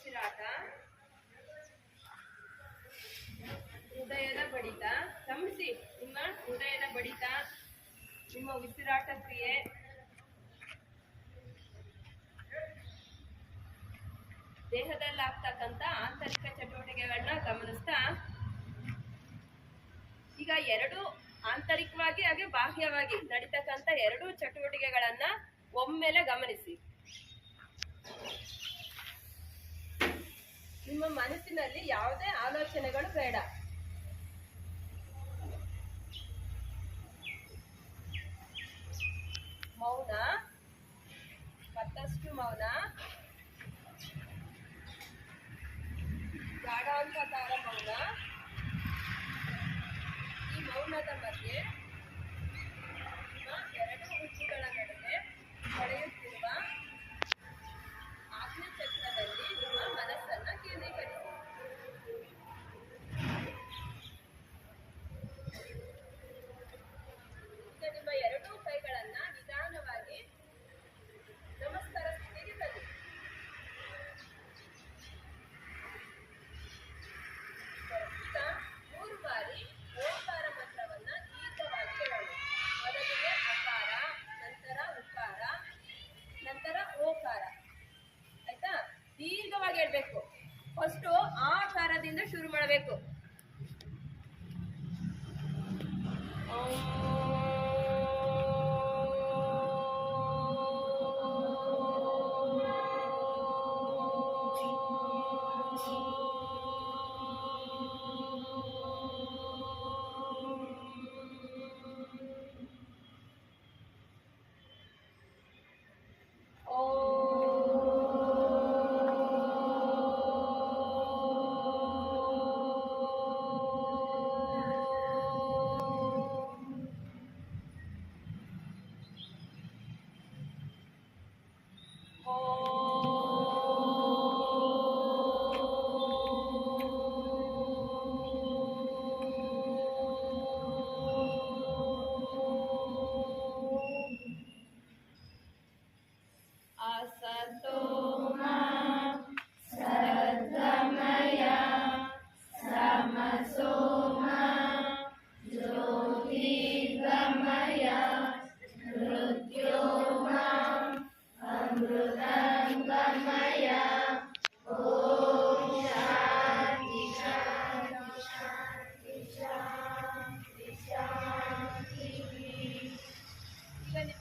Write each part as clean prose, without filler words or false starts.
ಉಸಿರಾಟ, ಹೃದಯದ ಬಡಿತ. ಗಮನಿಸಿ ನಿಮ್ಮ ಹೃದಯದ ಬಡಿತ, ನಿಮ್ಮ ಉಸಿರಾಟ ಕ್ರಿಯೆ, ದೇಹದಲ್ಲಾಗ್ತಕ್ಕಂಥ ಆಂತರಿಕ ಚಟುವಟಿಕೆಗಳನ್ನ ಗಮನಿಸ್ತಾ ಈಗ ಎರಡು ಆಂತರಿಕವಾಗಿ ಹಾಗೆ ಬಾಹ್ಯವಾಗಿ ನಡೀತಕ್ಕಂಥ ಎರಡು ಚಟುವಟಿಕೆಗಳನ್ನ ಒಮ್ಮೆಲೆ ಗಮನಿಸಿ. ನಿಮ್ಮ ಮನಸ್ಸಿನಲ್ಲಿ ಯಾವುದೇ ಆಲೋಚನೆಗಳು ಬೇಡ. ಮೌನ, ಮತ್ತಷ್ಟು ಮೌನ, ಗಾಢಾಂತಕಾರ ಮೌನ. ಈ ಮೌನದ ಮಧ್ಯೆ ನಿಮ್ಮ ಎರಡು ಹುಬ್ಬುಗಳ ನಡುವೆ ಹೊಳೆಯುತ್ತಿರುವ ಆಜ್ಞಾಚಕ್ರದಲ್ಲಿ ನಿಮ್ಮ ಮನಸ್ಸನ್ನ ಕೇಂದ್ರೀಕರಿಸಿ. ಈಗ ನಿಮ್ಮ ಎರಡೂ ಕೈಗಳನ್ನ ನಿಧಾನವಾಗಿ ನಮಸ್ಕಾರ ಸ್ಥಿತಿಗೆ ತನ್ನಿ. ಈಗ 3 ಬಾರಿ ಓಂಕಾರ ಮಂತ್ರವನ್ನ ದೀರ್ಘವಾಗಿ ಹೇಳೋಣ. ಮೊದಲಿಗೆ ಅಕಾರ, ನಂತರ ಉಕಾರ, ನಂತರ ಓಕಾರ. ಆಯ್ತಾ? ದೀರ್ಘವಾಗಿ ಹೇಳ್ಬೇಕು. ಫಸ್ಟ್ ಆಕಾರದಿಂದ ಶುರು ಮಾಡಬೇಕು.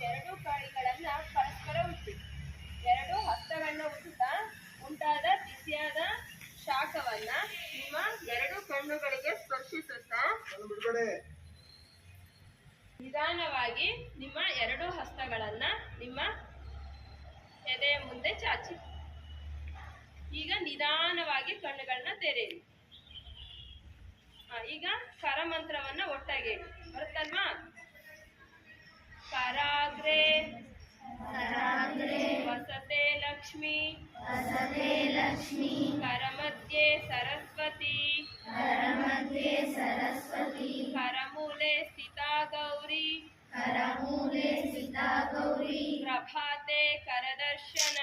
ಎರಡು ಕಾಯಿಗಳನ್ನ ಪರಸ್ಪರ ಉಜ್ಜಿ, ಎರಡು ಹಸ್ತಗಳನ್ನ ಉಜ್ಜುತ್ತಾ ಉಂಟಾದ ಬಿಸಿಯಾದ ಶಾಖವನ್ನ ನಿಮ್ಮ ಎರಡು ಕಣ್ಣುಗಳಿಗೆ ಸ್ಪರ್ಶಿಸುತ್ತಾ ನಿಧಾನವಾಗಿ ನಿಮ್ಮ ಎರಡು ಹಸ್ತಗಳನ್ನ ನಿಮ್ಮ ಎದೆಯ ಮುಂದೆ ಚಾಚಿ. ಈಗ ನಿಧಾನವಾಗಿ ಕಣ್ಣುಗಳನ್ನ ತೆರೆಯಿರಿ. ಈಗ ಕರಮಂತ್ರವನ್ನ ಒಟ್ಟಾಗಿ ಹೇಳಿ. ಬರುತ್ತಲ್ವಾ? कराग्रे वसते लक्ष्मी करमध्ये सरस्वती करमूले स्थिता गौरी प्रभाते करदर्शन